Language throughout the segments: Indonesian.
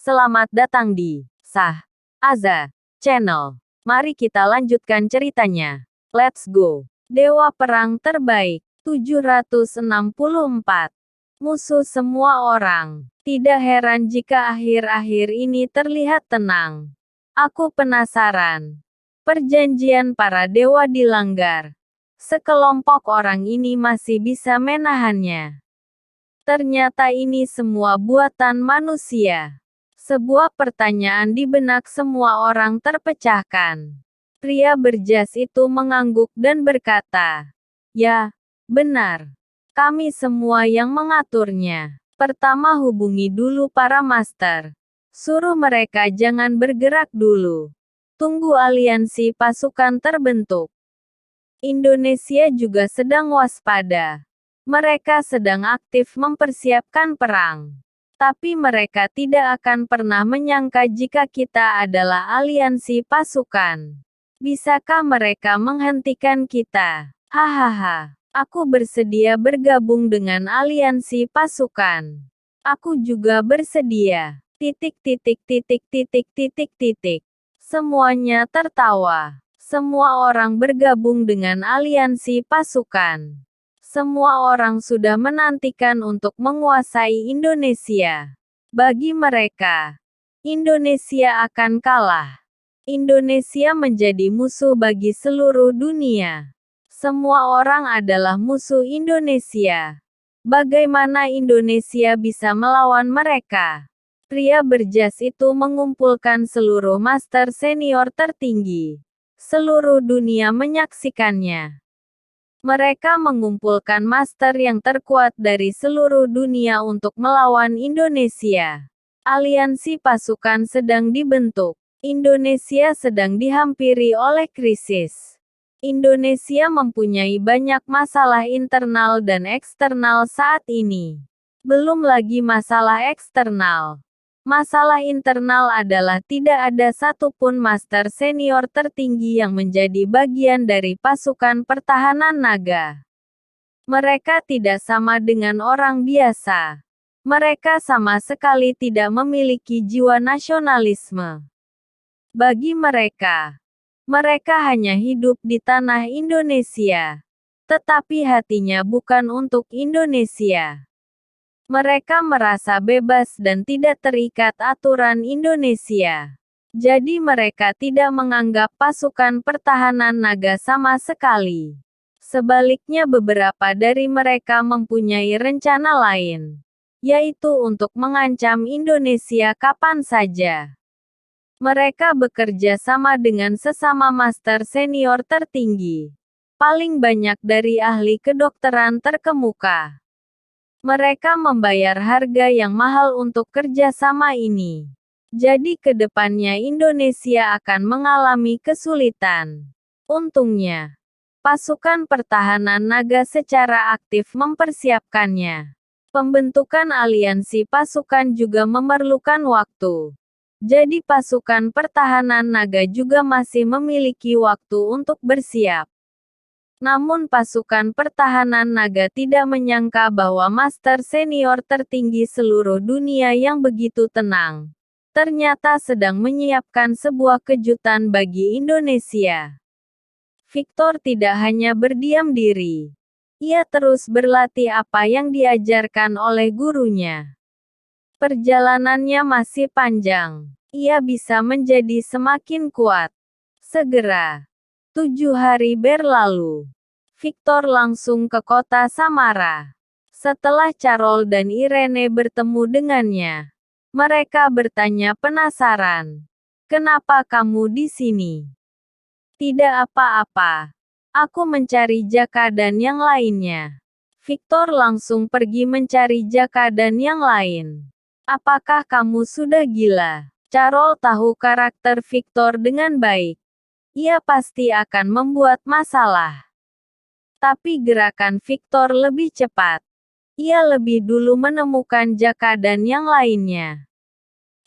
Selamat datang di Sah Aza Channel. Mari kita lanjutkan ceritanya. Let's go. Dewa Perang Terbaik 764. Musuh semua orang. Tidak heran jika akhir-akhir ini terlihat tenang. Aku penasaran. Perjanjian para dewa dilanggar. Sekelompok orang ini masih bisa menahannya. Ternyata ini semua buatan manusia. Sebuah pertanyaan di benak semua orang terpecahkan. Pria berjas itu mengangguk dan berkata, "Ya, benar. Kami semua yang mengaturnya. Pertama hubungi dulu para master. Suruh mereka jangan bergerak dulu. Tunggu aliansi pasukan terbentuk." Indonesia juga sedang waspada. Mereka sedang aktif mempersiapkan perang. Tapi mereka tidak akan pernah menyangka jika kita adalah aliansi pasukan. Bisakah mereka menghentikan kita? Hahaha. Aku bersedia bergabung dengan aliansi pasukan. Aku juga bersedia. Semuanya tertawa. Semua orang bergabung dengan aliansi pasukan. Semua orang sudah menantikan untuk menguasai Indonesia. Bagi mereka, Indonesia akan kalah. Indonesia menjadi musuh bagi seluruh dunia. Semua orang adalah musuh Indonesia. Bagaimana Indonesia bisa melawan mereka? Pria berjas itu mengumpulkan seluruh master senior tertinggi. Seluruh dunia menyaksikannya. Mereka mengumpulkan master yang terkuat dari seluruh dunia untuk melawan Indonesia. Aliansi pasukan sedang dibentuk. Indonesia sedang dihampiri oleh krisis. Indonesia mempunyai banyak masalah internal dan eksternal saat ini. Belum lagi masalah eksternal. Masalah internal adalah tidak ada satupun master senior tertinggi yang menjadi bagian dari pasukan pertahanan naga. Mereka tidak sama dengan orang biasa. Mereka sama sekali tidak memiliki jiwa nasionalisme. Bagi mereka, mereka hanya hidup di tanah Indonesia. Tetapi hatinya bukan untuk Indonesia. Mereka merasa bebas dan tidak terikat aturan Indonesia. Jadi mereka tidak menganggap pasukan pertahanan naga sama sekali. Sebaliknya beberapa dari mereka mempunyai rencana lain. Yaitu untuk mengancam Indonesia kapan saja. Mereka bekerja sama dengan sesama master senior tertinggi. Paling banyak dari ahli kedokteran terkemuka. Mereka membayar harga yang mahal untuk kerjasama ini. Jadi ke depannya Indonesia akan mengalami kesulitan. Untungnya, pasukan pertahanan naga secara aktif mempersiapkannya. Pembentukan aliansi pasukan juga memerlukan waktu. Jadi pasukan pertahanan naga juga masih memiliki waktu untuk bersiap. Namun pasukan pertahanan naga tidak menyangka bahwa master senior tertinggi seluruh dunia yang begitu tenang, ternyata sedang menyiapkan sebuah kejutan bagi Indonesia. Victor tidak hanya berdiam diri. Ia terus berlatih apa yang diajarkan oleh gurunya. Perjalanannya masih panjang. Ia bisa menjadi semakin kuat. Segera. 7 hari berlalu. Victor langsung ke kota Samara. Setelah Carol dan Irene bertemu dengannya, mereka bertanya penasaran. "Kenapa kamu di sini?" "Tidak apa-apa. Aku mencari Jaka dan yang lainnya." Victor langsung pergi mencari Jaka dan yang lain. "Apakah kamu sudah gila?" Carol tahu karakter Victor dengan baik. Ia pasti akan membuat masalah. Tapi gerakan Victor lebih cepat. Ia lebih dulu menemukan Jaka dan yang lainnya.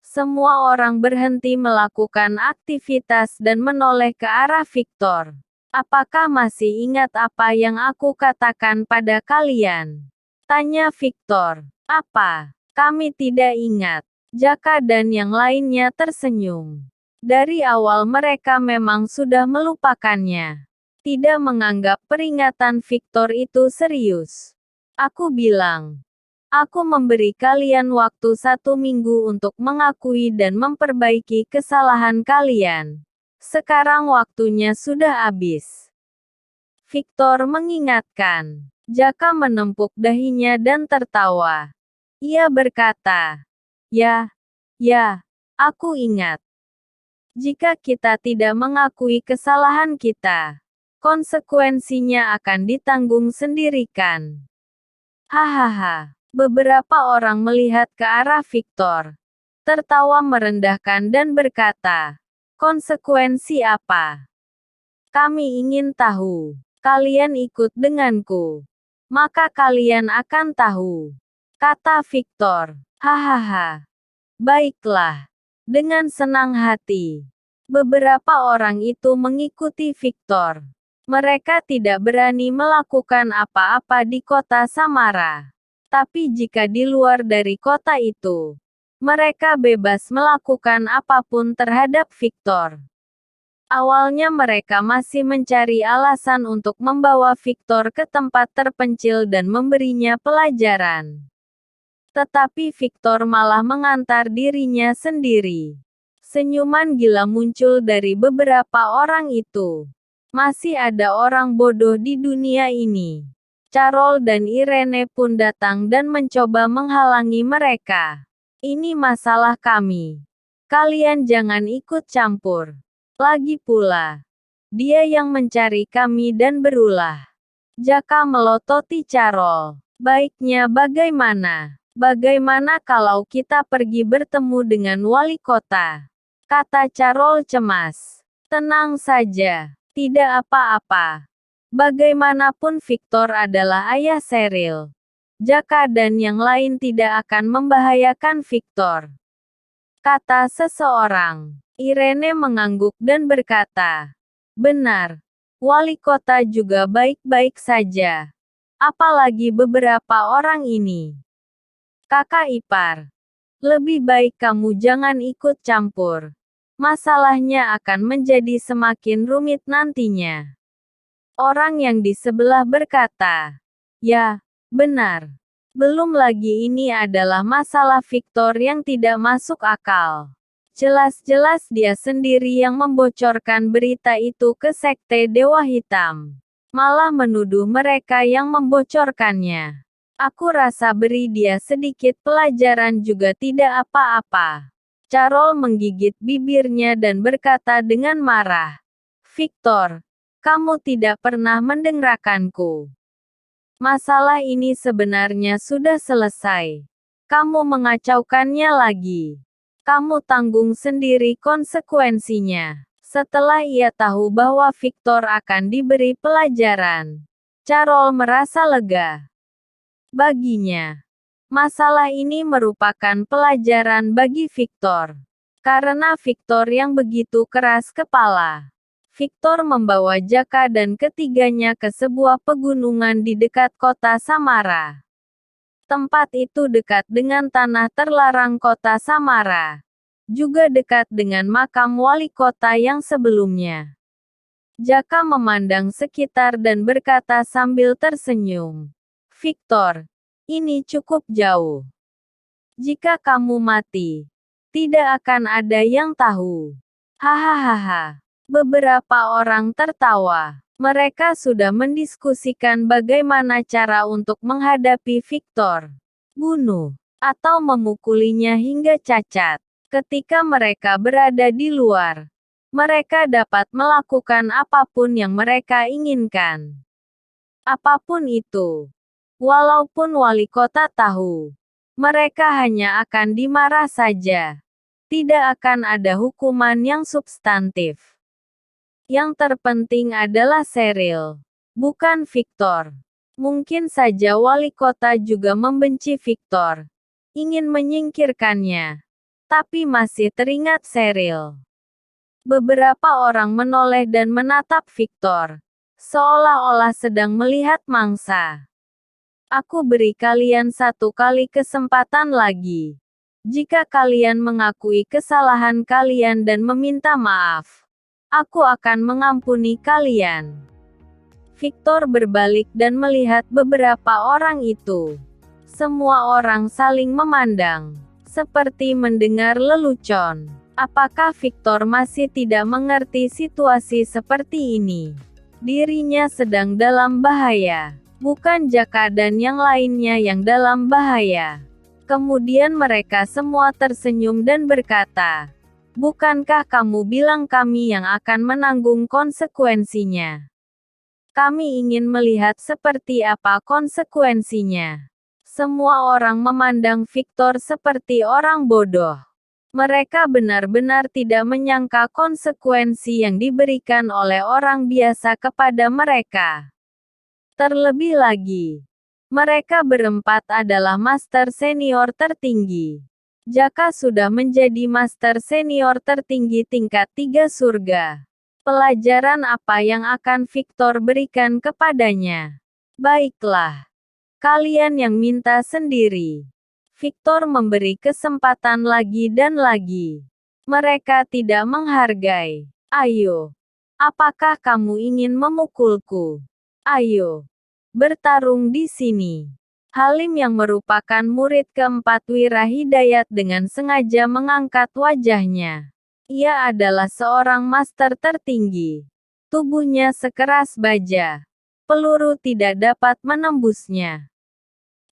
Semua orang berhenti melakukan aktivitas dan menoleh ke arah Victor. "Apakah masih ingat apa yang aku katakan pada kalian?" tanya Victor. "Apa?" "Kami tidak ingat." Jaka dan yang lainnya tersenyum. Dari awal mereka memang sudah melupakannya. Tidak menganggap peringatan Victor itu serius. Aku bilang, aku memberi kalian waktu 1 minggu untuk mengakui dan memperbaiki kesalahan kalian. Sekarang waktunya sudah habis. Victor mengingatkan. Jaka menempuk dahinya dan tertawa. Ia berkata, ya, aku ingat. Jika kita tidak mengakui kesalahan kita, konsekuensinya akan ditanggung sendirikan. Hahaha. Beberapa orang melihat ke arah Victor, tertawa merendahkan dan berkata, konsekuensi apa? Kami ingin tahu. Kalian ikut denganku. Maka kalian akan tahu. Kata Victor. Hahaha. Baiklah. Dengan senang hati, beberapa orang itu mengikuti Victor. Mereka tidak berani melakukan apa-apa di kota Samara. Tapi jika di luar dari kota itu, mereka bebas melakukan apapun terhadap Victor. Awalnya mereka masih mencari alasan untuk membawa Victor ke tempat terpencil dan memberinya pelajaran. Tetapi Victor malah mengantar dirinya sendiri. Senyuman gila muncul dari beberapa orang itu. Masih ada orang bodoh di dunia ini. Carol dan Irene pun datang dan mencoba menghalangi mereka. Ini masalah kami. Kalian jangan ikut campur. Lagi pula, dia yang mencari kami dan berulah. Jaka melototi Carol. Baiknya bagaimana? Bagaimana kalau kita pergi bertemu dengan wali kota? Kata Carol cemas. Tenang saja. Tidak apa-apa. Bagaimanapun Victor adalah ayah Cheryl. Jaka dan yang lain tidak akan membahayakan Victor. Kata seseorang. Irene mengangguk dan berkata, benar. Wali kota juga baik-baik saja. Apalagi beberapa orang ini. Kakak ipar. Lebih baik kamu jangan ikut campur. Masalahnya akan menjadi semakin rumit nantinya. Orang yang di sebelah berkata, ya, benar. Belum lagi ini adalah masalah Victor yang tidak masuk akal. Jelas-jelas dia sendiri yang membocorkan berita itu ke Sekte Dewa Hitam. Malah menuduh mereka yang membocorkannya. Aku rasa beri dia sedikit pelajaran juga tidak apa-apa. Carol menggigit bibirnya dan berkata dengan marah. Victor, kamu tidak pernah mendengarkanku. Masalah ini sebenarnya sudah selesai. Kamu mengacaukannya lagi. Kamu tanggung sendiri konsekuensinya. Setelah ia tahu bahwa Victor akan diberi pelajaran, Carol merasa lega. Baginya, masalah ini merupakan pelajaran bagi Victor. Karena Victor yang begitu keras kepala. Victor membawa Jaka dan ketiganya ke sebuah pegunungan di dekat kota Samara. Tempat itu dekat dengan tanah terlarang kota Samara. Juga dekat dengan makam wali kota yang sebelumnya. Jaka memandang sekitar dan berkata sambil tersenyum. Victor, ini cukup jauh. Jika kamu mati, tidak akan ada yang tahu. Hahaha. Beberapa orang tertawa. Mereka sudah mendiskusikan bagaimana cara untuk menghadapi Victor. Bunuh, atau memukulinya hingga cacat. Ketika mereka berada di luar, mereka dapat melakukan apapun yang mereka inginkan. Apapun itu. Walaupun wali kota tahu, mereka hanya akan dimarah saja. Tidak akan ada hukuman yang substantif. Yang terpenting adalah Cheryl, bukan Victor. Mungkin saja wali kota juga membenci Victor, ingin menyingkirkannya, tapi masih teringat Cheryl. Beberapa orang menoleh dan menatap Victor, seolah-olah sedang melihat mangsa. Aku beri kalian 1 kali kesempatan lagi. Jika kalian mengakui kesalahan kalian dan meminta maaf, aku akan mengampuni kalian. Victor berbalik dan melihat beberapa orang itu. Semua orang saling memandang, seperti mendengar lelucon. Apakah Victor masih tidak mengerti situasi seperti ini? Dirinya sedang dalam bahaya, bukan Jaka dan yang lainnya yang dalam bahaya. Kemudian mereka semua tersenyum dan berkata, "Bukankah kamu bilang kami yang akan menanggung konsekuensinya? Kami ingin melihat seperti apa konsekuensinya." Semua orang memandang Victor seperti orang bodoh. Mereka benar-benar tidak menyangka konsekuensi yang diberikan oleh orang biasa kepada mereka. Terlebih lagi, mereka berempat adalah master senior tertinggi. Jaka sudah menjadi master senior tertinggi tingkat 3 surga. Pelajaran apa yang akan Victor berikan kepadanya? Baiklah, kalian yang minta sendiri. Victor memberi kesempatan lagi dan lagi. Mereka tidak menghargai. Ayo. Apakah kamu ingin memukulku? Ayo. Bertarung di sini. Halim yang merupakan murid keempat Wira Hidayat dengan sengaja mengangkat wajahnya. Ia adalah seorang master tertinggi. Tubuhnya sekeras baja. Peluru tidak dapat menembusnya.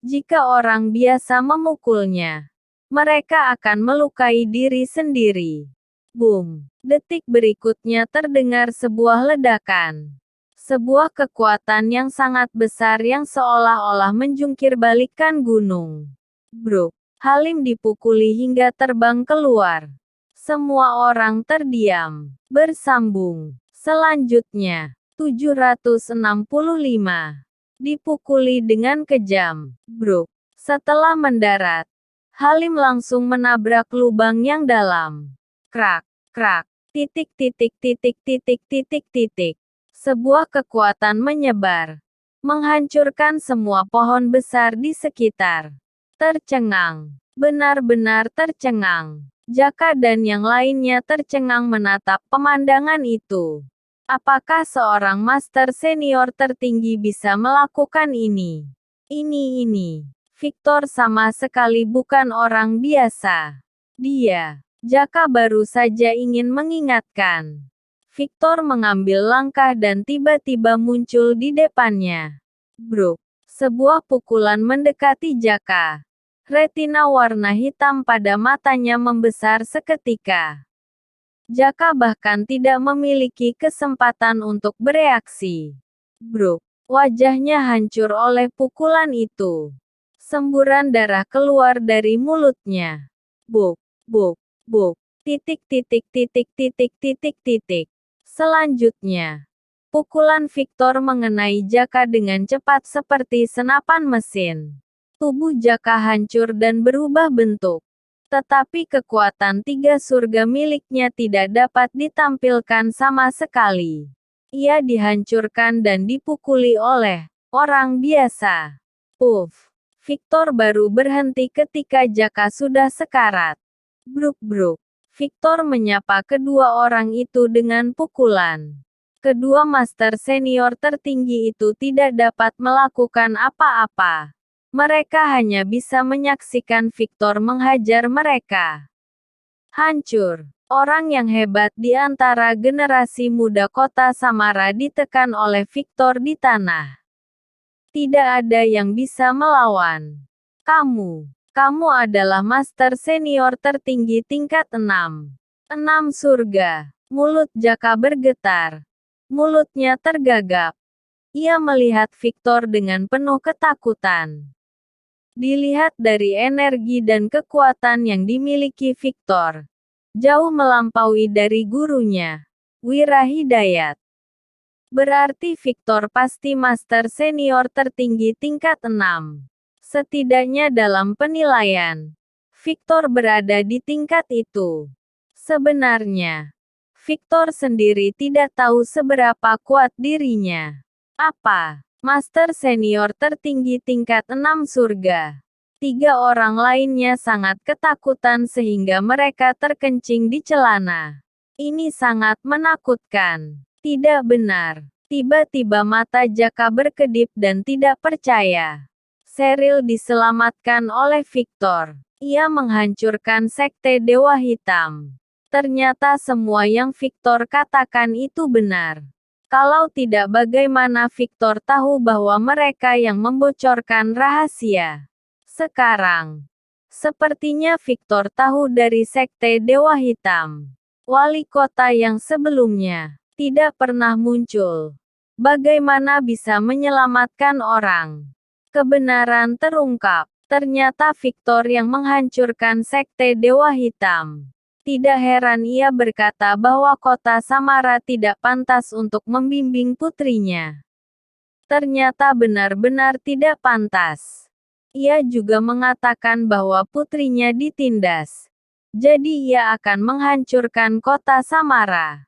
Jika orang biasa memukulnya, mereka akan melukai diri sendiri. Boom! Detik berikutnya terdengar sebuah ledakan. Sebuah kekuatan yang sangat besar yang seolah-olah menjungkir balikkan gunung. Bruk! Halim dipukuli hingga terbang keluar. Semua orang terdiam. Bersambung. Selanjutnya, 765. Dipukuli dengan kejam. Bruk! Setelah mendarat, Halim langsung menabrak lubang yang dalam. Krak! Krak! Titik titik titik titik titik titik. Sebuah kekuatan menyebar, menghancurkan semua pohon besar di sekitar. Tercengang. Benar-benar tercengang. Jaka dan yang lainnya tercengang menatap pemandangan itu. Apakah seorang master senior tertinggi bisa melakukan ini? Ini. Victor sama sekali bukan orang biasa. Dia, Jaka baru saja ingin mengingatkan. Victor mengambil langkah dan tiba-tiba muncul di depannya. Bruk! Sebuah pukulan mendekati Jaka. Retina warna hitam pada matanya membesar seketika. Jaka bahkan tidak memiliki kesempatan untuk bereaksi. Bruk! Wajahnya hancur oleh pukulan itu. Semburan darah keluar dari mulutnya. Buk! Buk! Buk! Titik titik titik titik titik titik. Selanjutnya, pukulan Victor mengenai Jaka dengan cepat seperti senapan mesin. Tubuh Jaka hancur dan berubah bentuk. Tetapi kekuatan 3 surga miliknya tidak dapat ditampilkan sama sekali. Ia dihancurkan dan dipukuli oleh orang biasa. Puff! Victor baru berhenti ketika Jaka sudah sekarat. Bruk! Bruk! Victor menyapa kedua orang itu dengan pukulan. Kedua master senior tertinggi itu tidak dapat melakukan apa-apa. Mereka hanya bisa menyaksikan Victor menghajar mereka. Hancur. Orang yang hebat di antara generasi muda kota Samara ditekan oleh Victor di tanah. Tidak ada yang bisa melawan. Kamu adalah master senior tertinggi tingkat 6. 6 surga. Mulut Jaka bergetar. Mulutnya tergagap. Ia melihat Victor dengan penuh ketakutan. Dilihat dari energi dan kekuatan yang dimiliki Victor, jauh melampaui dari gurunya, Wira Hidayat. Berarti Victor pasti master senior tertinggi tingkat 6. Setidaknya dalam penilaian, Victor berada di tingkat itu. Sebenarnya, Victor sendiri tidak tahu seberapa kuat dirinya. Apa? Master senior tertinggi tingkat 6 surga. 3 orang lainnya sangat ketakutan sehingga mereka terkencing di celana. Ini sangat menakutkan. Tidak benar. Tiba-tiba mata Jaka berkedip dan tidak percaya. Cheryl diselamatkan oleh Victor. Ia menghancurkan sekte Dewa Hitam. Ternyata semua yang Victor katakan itu benar. Kalau tidak, bagaimana Victor tahu bahwa mereka yang membocorkan rahasia? Sekarang, sepertinya Victor tahu dari sekte Dewa Hitam. Wali kota yang sebelumnya tidak pernah muncul. Bagaimana bisa menyelamatkan orang? Kebenaran terungkap. Ternyata Victor yang menghancurkan sekte Dewa Hitam. Tidak heran ia berkata bahwa kota Samara tidak pantas untuk membimbing putrinya. Ternyata benar-benar tidak pantas. Ia juga mengatakan bahwa putrinya ditindas. Jadi ia akan menghancurkan kota Samara.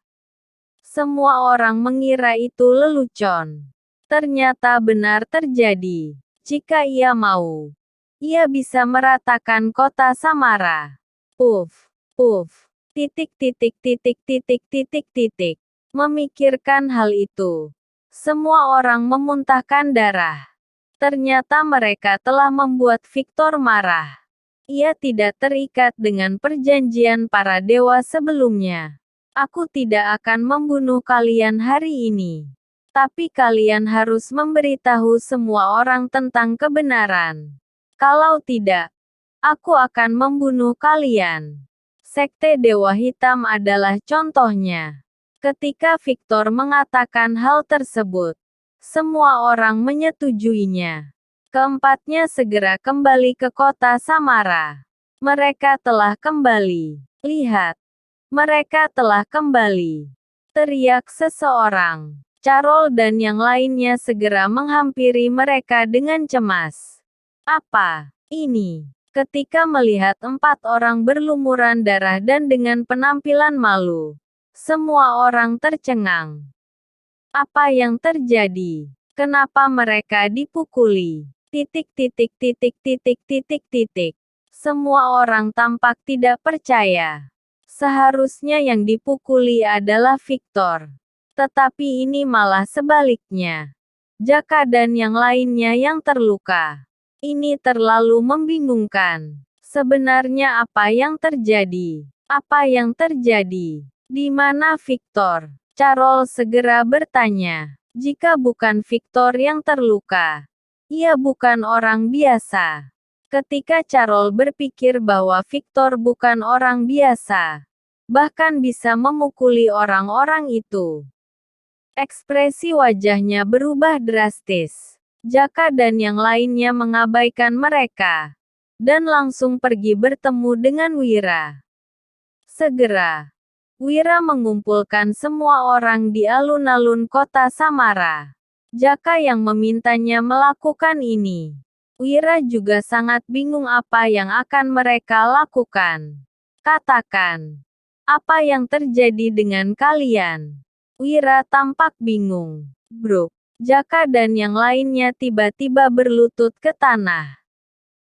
Semua orang mengira itu lelucon. Ternyata benar terjadi. Jika ia mau, ia bisa meratakan kota Samara. Puff, puff, titik titik titik titik titik titik. Memikirkan hal itu, semua orang memuntahkan darah. Ternyata mereka telah membuat Victor marah. Ia tidak terikat dengan perjanjian para dewa sebelumnya. Aku tidak akan membunuh kalian hari ini. Tapi kalian harus memberitahu semua orang tentang kebenaran. Kalau tidak, aku akan membunuh kalian. Sekte Dewa Hitam adalah contohnya. Ketika Victor mengatakan hal tersebut, semua orang menyetujuinya. Keempatnya segera kembali ke kota Samara. Mereka telah kembali. Lihat, mereka telah kembali. Teriak seseorang. Carol dan yang lainnya segera menghampiri mereka dengan cemas. Apa ini? Ketika melihat 4 orang berlumuran darah dan dengan penampilan malu, semua orang tercengang. Apa yang terjadi? Kenapa mereka dipukuli? Titik titik titik titik titik titik. Semua orang tampak tidak percaya. Seharusnya yang dipukuli adalah Victor. Tetapi ini malah sebaliknya. Jaka dan yang lainnya yang terluka. Ini terlalu membingungkan. Sebenarnya apa yang terjadi? Apa yang terjadi? Di mana Victor? Carol segera bertanya. Jika bukan Victor yang terluka, ia bukan orang biasa. Ketika Carol berpikir bahwa Victor bukan orang biasa, bahkan bisa memukuli orang-orang itu, ekspresi wajahnya berubah drastis. Jaka dan yang lainnya mengabaikan mereka, dan langsung pergi bertemu dengan Wira. Segera, Wira mengumpulkan semua orang di alun-alun kota Samara. Jaka yang memintanya melakukan ini. Wira juga sangat bingung apa yang akan mereka lakukan. Katakan, apa yang terjadi dengan kalian? Wira tampak bingung. Brooke, Jaka dan yang lainnya tiba-tiba berlutut ke tanah.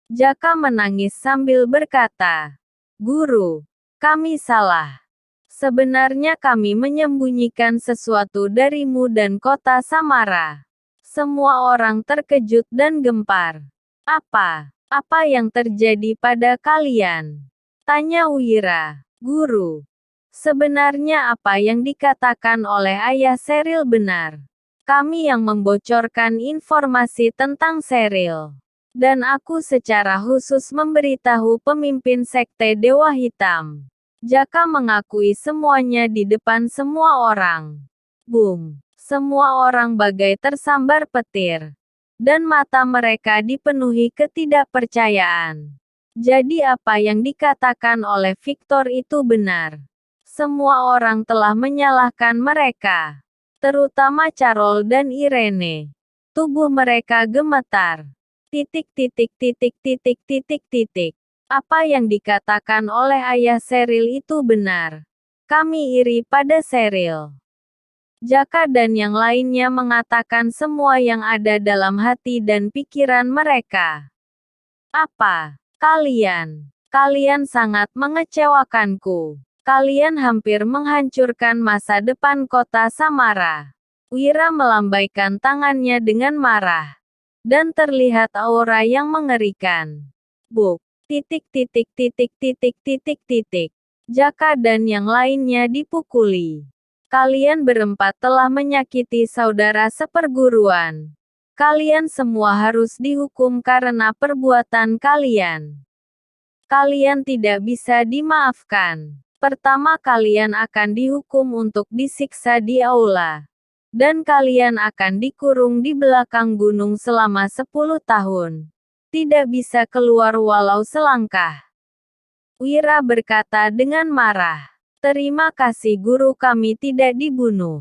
Jaka menangis sambil berkata, "Guru, kami salah. Sebenarnya kami menyembunyikan sesuatu darimu dan kota Samara." Semua orang terkejut dan gempar. Apa yang terjadi pada kalian? Tanya Wira. Guru, sebenarnya apa yang dikatakan oleh ayah Cheryl benar. Kami yang membocorkan informasi tentang Cheryl. Dan aku secara khusus memberitahu pemimpin sekte Dewa Hitam. Jaka mengakui semuanya di depan semua orang. Boom! Semua orang bagai tersambar petir. Dan mata mereka dipenuhi ketidakpercayaan. Jadi apa yang dikatakan oleh Victor itu benar. Semua orang telah menyalahkan mereka. Terutama Carol dan Irene. Tubuh mereka gemetar. Titik titik titik titik titik titik. Apa yang dikatakan oleh ayah Cheryl itu benar. Kami iri pada Cheryl. Jaka dan yang lainnya mengatakan semua yang ada dalam hati dan pikiran mereka. Apa? Kalian? Kalian sangat mengecewakanku. Kalian hampir menghancurkan masa depan kota Samara. Wira melambaikan tangannya dengan marah. Dan terlihat aura yang mengerikan. Buk. Titik titik titik titik titik titik. Jaka dan yang lainnya dipukuli. Kalian berempat telah menyakiti saudara seperguruan. Kalian semua harus dihukum karena perbuatan kalian. Kalian tidak bisa dimaafkan. Pertama kalian akan dihukum untuk disiksa di aula. Dan kalian akan dikurung di belakang gunung selama 10 tahun. Tidak bisa keluar walau selangkah. Wira berkata dengan marah. Terima kasih guru, kami tidak dibunuh.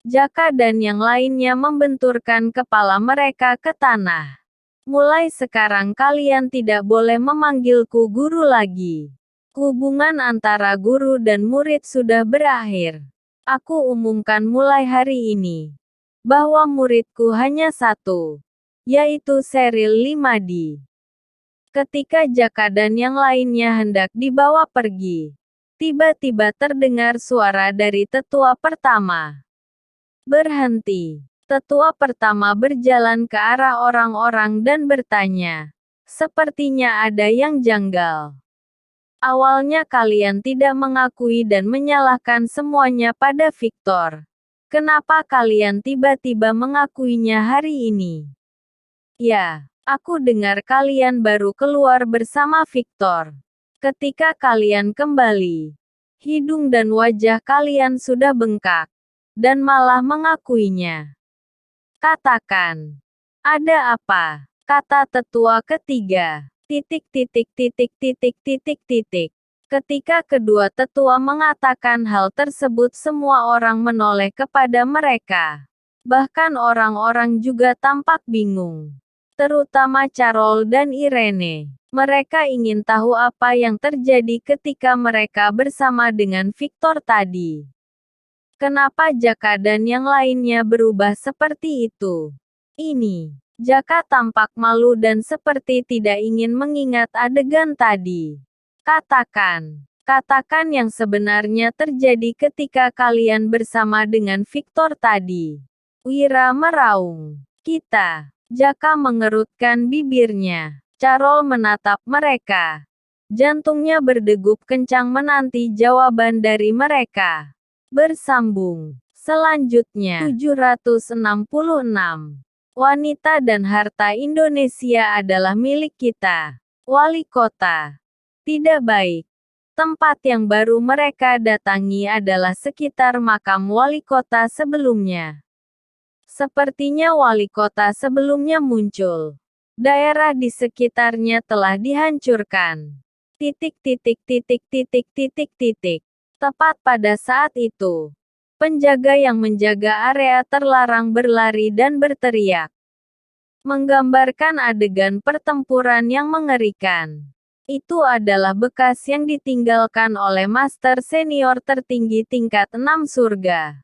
Jaka dan yang lainnya membenturkan kepala mereka ke tanah. Mulai sekarang kalian tidak boleh memanggilku guru lagi. Hubungan antara guru dan murid sudah berakhir. Aku umumkan mulai hari ini bahwa muridku hanya satu, yaitu Sheryl Limadi. Ketika Jaka dan yang lainnya hendak dibawa pergi, tiba-tiba terdengar suara dari tetua pertama. Berhenti. Tetua pertama berjalan ke arah orang-orang dan bertanya, "Sepertinya ada yang janggal. Awalnya kalian tidak mengakui dan menyalahkan semuanya pada Victor. Kenapa kalian tiba-tiba mengakuinya hari ini?" "Ya, aku dengar kalian baru keluar bersama Victor. Ketika kalian kembali, hidung dan wajah kalian sudah bengkak, dan malah mengakuinya. Katakan, ada apa?" kata tetua ketiga. Titik titik titik titik titik titik. Ketika kedua tetua mengatakan hal tersebut, semua orang menoleh kepada mereka. Bahkan orang-orang juga tampak bingung. Terutama Carol dan Irene. Mereka ingin tahu apa yang terjadi ketika mereka bersama dengan Victor tadi. Kenapa Jaka dan yang lainnya berubah seperti itu? Ini. Jaka tampak malu dan seperti tidak ingin mengingat adegan tadi. Katakan. Katakan yang sebenarnya terjadi ketika kalian bersama dengan Victor tadi. Wira meraung. Kita. Jaka mengerutkan bibirnya. Carol menatap mereka. Jantungnya berdegup kencang menanti jawaban dari mereka. Bersambung. Selanjutnya, 766. Wanita dan harta Indonesia adalah milik kita. Wali kota. Tidak baik. Tempat yang baru mereka datangi adalah sekitar makam wali kota sebelumnya. Sepertinya wali kota sebelumnya muncul. Daerah di sekitarnya telah dihancurkan. Titik titik titik titik titik titik. Tepat pada saat itu, penjaga yang menjaga area terlarang berlari dan berteriak. Menggambarkan adegan pertempuran yang mengerikan. Itu adalah bekas yang ditinggalkan oleh Master Senior tertinggi tingkat 6 surga.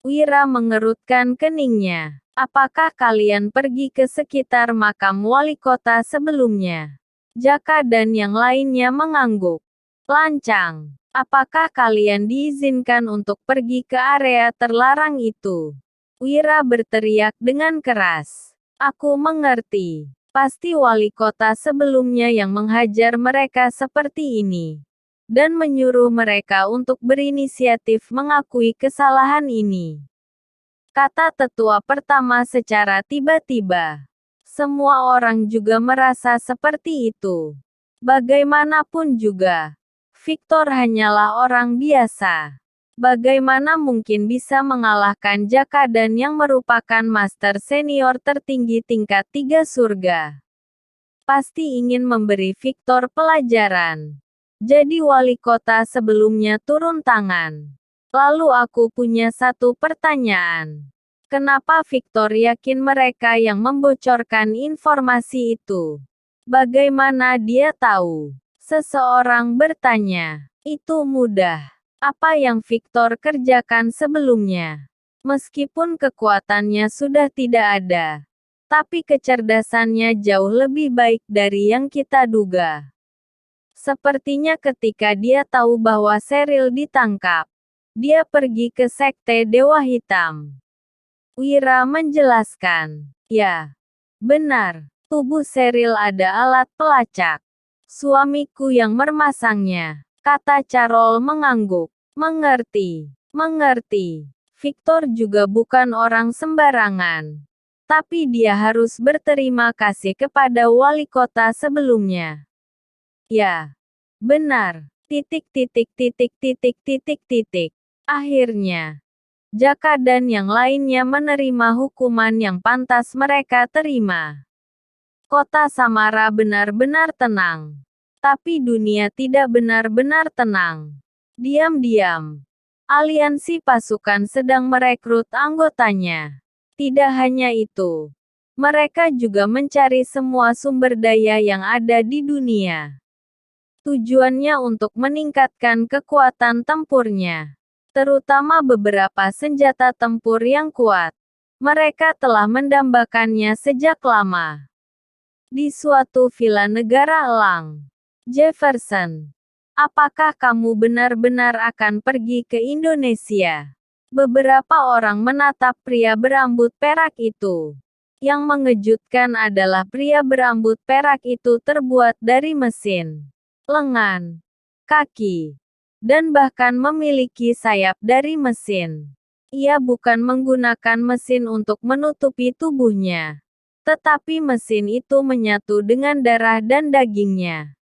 Wira mengerutkan keningnya. Apakah kalian pergi ke sekitar makam wali kota sebelumnya? Jaka dan yang lainnya mengangguk. Lancang. Apakah kalian diizinkan untuk pergi ke area terlarang itu? Wira berteriak dengan keras. Aku mengerti. Pasti wali kota sebelumnya yang menghajar mereka seperti ini. Dan menyuruh mereka untuk berinisiatif mengakui kesalahan ini. Kata tetua pertama secara tiba-tiba. Semua orang juga merasa seperti itu. Bagaimanapun juga, Victor hanyalah orang biasa. Bagaimana mungkin bisa mengalahkan Jaka dan yang merupakan master senior tertinggi tingkat 3 surga? Pasti ingin memberi Victor pelajaran. Jadi wali kota sebelumnya turun tangan. Lalu aku punya satu pertanyaan. Kenapa Victor yakin mereka yang membocorkan informasi itu? Bagaimana dia tahu? Seseorang bertanya. Itu mudah. Apa yang Victor kerjakan sebelumnya? Meskipun kekuatannya sudah tidak ada, Tapi kecerdasannya jauh lebih baik dari yang kita duga. Sepertinya ketika dia tahu bahwa Cheryl ditangkap, dia pergi ke Sekte Dewa Hitam. Wira menjelaskan. Ya, benar. Tubuh Cheryl ada alat pelacak. Suamiku yang memasangnya, kata Carol mengangguk. Mengerti, mengerti. Victor juga bukan orang sembarangan. Tapi dia harus berterima kasih kepada wali kota sebelumnya. Ya, benar. Titik titik titik titik titik titik. Akhirnya, Jaka dan yang lainnya menerima hukuman yang pantas mereka terima. Kota Samara benar-benar tenang. Tapi dunia tidak benar-benar tenang. Diam-diam, aliansi pasukan sedang merekrut anggotanya. Tidak hanya itu, mereka juga mencari semua sumber daya yang ada di dunia. Tujuannya untuk meningkatkan kekuatan tempurnya, terutama beberapa senjata tempur yang kuat. Mereka telah mendambakannya sejak lama. Di suatu villa negara elang. Jefferson, apakah kamu benar-benar akan pergi ke Indonesia? Beberapa orang menatap pria berambut perak itu. Yang mengejutkan adalah pria berambut perak itu terbuat dari mesin, lengan, kaki, dan bahkan memiliki sayap dari mesin. Ia bukan menggunakan mesin untuk menutupi tubuhnya, tetapi mesin itu menyatu dengan darah dan dagingnya.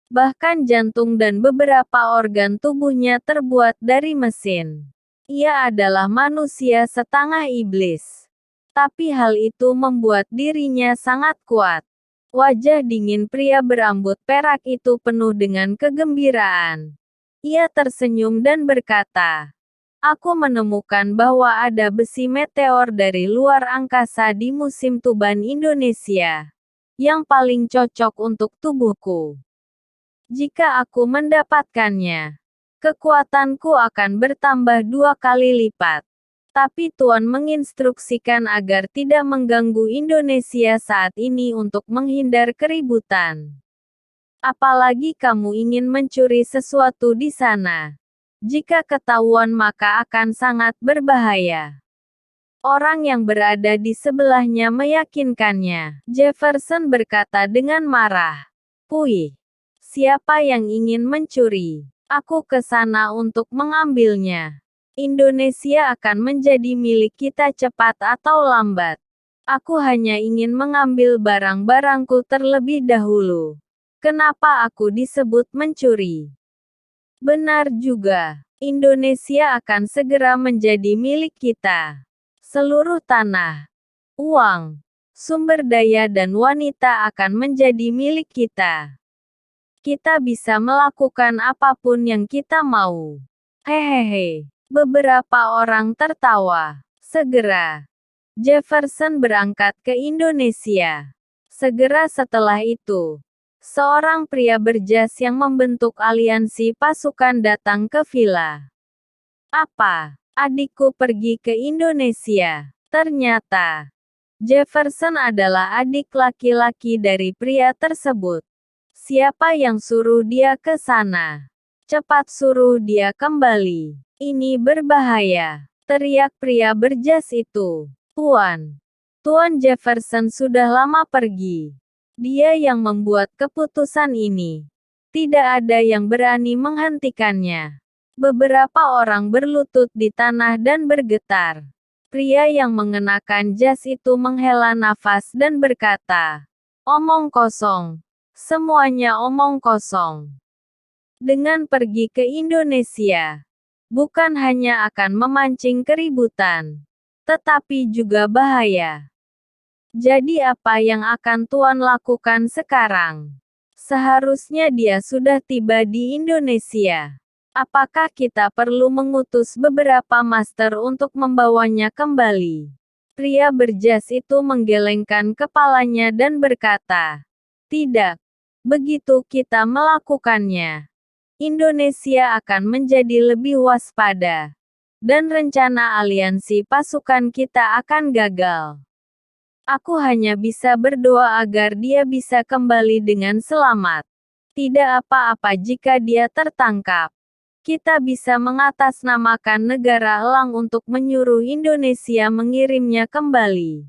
Bahkan jantung dan beberapa organ tubuhnya terbuat dari mesin. Ia adalah manusia setengah iblis. Tapi hal itu membuat dirinya sangat kuat. Wajah dingin pria berambut perak itu penuh dengan kegembiraan. Ia tersenyum dan berkata, "Aku menemukan bahwa ada besi meteor dari luar angkasa di musim Tuban Indonesia, yang paling cocok untuk tubuhku. Jika aku mendapatkannya, kekuatanku akan bertambah 2 kali lipat. Tapi Tuan menginstruksikan agar tidak mengganggu Indonesia saat ini untuk menghindar keributan. Apalagi kamu ingin mencuri sesuatu di sana. Jika ketahuan maka akan sangat berbahaya." Orang yang berada di sebelahnya meyakinkannya. Jefferson berkata dengan marah. "Puih, siapa yang ingin mencuri? Aku ke sana untuk mengambilnya. Indonesia akan menjadi milik kita cepat atau lambat. Aku hanya ingin mengambil barang-barangku terlebih dahulu. Kenapa aku disebut mencuri?" Benar juga. Indonesia akan segera menjadi milik kita. Seluruh tanah, uang, sumber daya dan wanita akan menjadi milik kita. Kita bisa melakukan apapun yang kita mau. Hehehe. Beberapa orang tertawa. Segera, Jefferson berangkat ke Indonesia. Segera setelah itu, seorang pria berjas yang membentuk aliansi pasukan datang ke villa. "Apa? Adikku pergi ke Indonesia." Ternyata, Jefferson adalah adik laki-laki dari pria tersebut. "Siapa yang suruh dia ke sana? Cepat suruh dia kembali. Ini berbahaya," teriak pria berjas itu. Tuan Jefferson sudah lama pergi. Dia yang membuat keputusan ini. Tidak ada yang berani menghentikannya." Beberapa orang berlutut di tanah dan bergetar. Pria yang mengenakan jas itu menghela nafas dan berkata, "Omong kosong. Semuanya omong kosong." Dengan pergi ke Indonesia, bukan hanya akan memancing keributan, tetapi juga bahaya. Jadi apa yang akan Tuan lakukan sekarang? Seharusnya dia sudah tiba di Indonesia. Apakah kita perlu mengutus beberapa master untuk membawanya kembali? Pria berjas itu menggelengkan kepalanya dan berkata, "Tidak. Begitu kita melakukannya, Indonesia akan menjadi lebih waspada. Dan rencana aliansi pasukan kita akan gagal." Aku hanya bisa berdoa agar dia bisa kembali dengan selamat. Tidak apa-apa jika dia tertangkap. Kita bisa mengatasnamakan negara elang untuk menyuruh Indonesia mengirimnya kembali.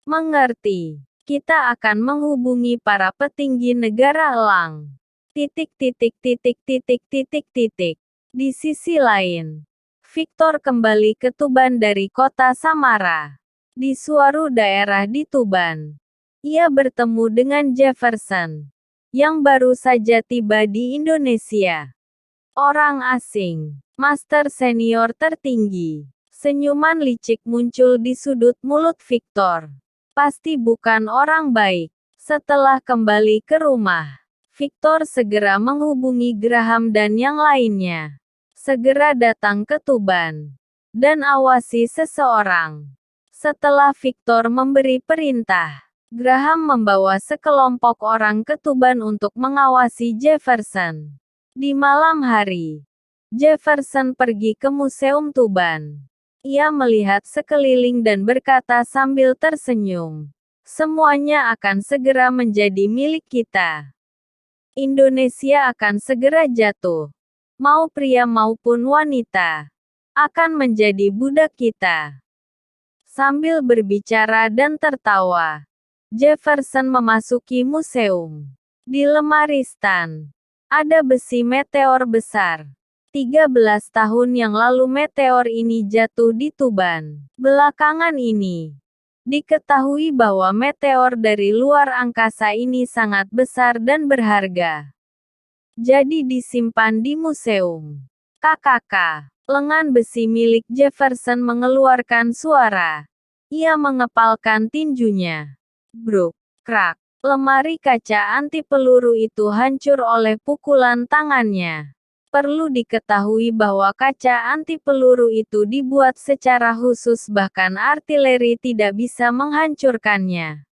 Mengerti. Kita akan menghubungi para petinggi negara elang. Titik titik titik titik titik titik. Di sisi lain, Victor kembali ke Tuban dari kota Samara. Di suatu daerah di Tuban, ia bertemu dengan Jefferson, yang baru saja tiba di Indonesia. Orang asing, master senior tertinggi. Senyuman licik muncul di sudut mulut Victor. Pasti bukan orang baik. Setelah kembali ke rumah, Victor segera menghubungi Graham dan yang lainnya. Segera datang ke Tuban dan awasi seseorang. Setelah Victor memberi perintah, Graham membawa sekelompok orang ke Tuban untuk mengawasi Jefferson. Di malam hari, Jefferson pergi ke Museum Tuban. Ia melihat sekeliling dan berkata sambil tersenyum, "Semuanya akan segera menjadi milik kita. Indonesia akan segera jatuh. Mau pria maupun wanita, akan menjadi budak kita." Sambil berbicara dan tertawa, Jefferson memasuki museum. Di lemari stan, ada besi meteor besar. 13 tahun yang lalu meteor ini jatuh di Tuban. Belakangan ini, diketahui bahwa meteor dari luar angkasa ini sangat besar dan berharga. Jadi disimpan di museum. KKK. Lengan besi milik Jefferson mengeluarkan suara. Ia mengepalkan tinjunya. Bruk, krak. Lemari kaca anti peluru itu hancur oleh pukulan tangannya. Perlu diketahui bahwa kaca anti peluru itu dibuat secara khusus, bahkan artileri tidak bisa menghancurkannya.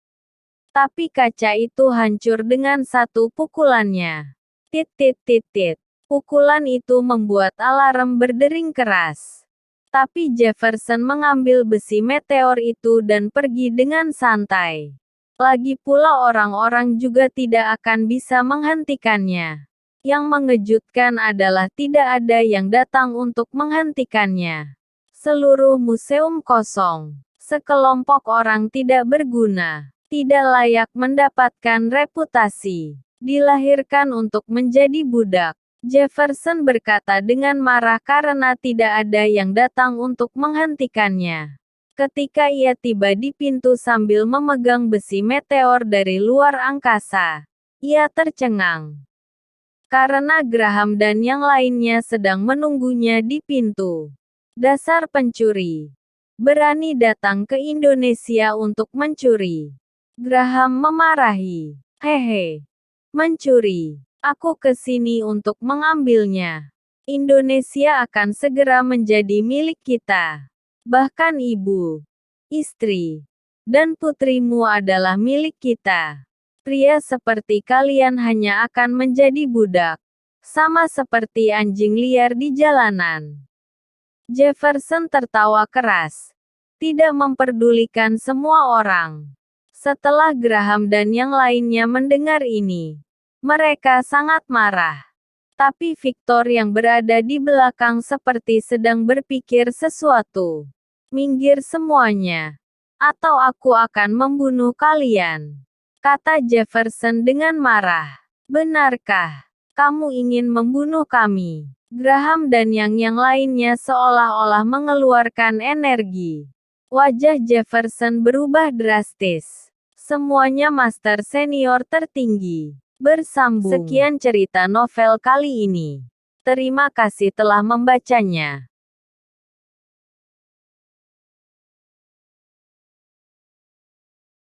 Tapi kaca itu hancur dengan satu pukulannya. Tit tit tit tit. Pukulan itu membuat alarm berdering keras. Tapi Jefferson mengambil besi meteor itu dan pergi dengan santai. Lagi pula orang-orang juga tidak akan bisa menghentikannya. Yang mengejutkan adalah tidak ada yang datang untuk menghentikannya. Seluruh museum kosong. Sekelompok orang tidak berguna, tidak layak mendapatkan reputasi, dilahirkan untuk menjadi budak. Jefferson berkata dengan marah karena tidak ada yang datang untuk menghentikannya. Ketika ia tiba di pintu sambil memegang besi meteor dari luar angkasa, ia tercengang. Karena Graham dan yang lainnya sedang menunggunya di pintu. Dasar pencuri. Berani datang ke Indonesia untuk mencuri. Graham memarahi. Hehe. Mencuri. Aku ke sini untuk mengambilnya. Indonesia akan segera menjadi milik kita. Bahkan ibu, istri, dan putrimu adalah milik kita. Pria seperti kalian hanya akan menjadi budak. Sama seperti anjing liar di jalanan. Jefferson tertawa keras. Tidak memperdulikan semua orang. Setelah Graham dan yang lainnya mendengar ini, mereka sangat marah. Tapi Victor yang berada di belakang seperti sedang berpikir sesuatu. Minggir semuanya, atau aku akan membunuh kalian, kata Jefferson dengan marah. Benarkah kamu ingin membunuh kami? Graham dan yang lainnya seolah-olah mengeluarkan energi. Wajah Jefferson berubah drastis. Semuanya master senior tertinggi. Bersambung. Sekian cerita novel kali ini. Terima kasih telah membacanya.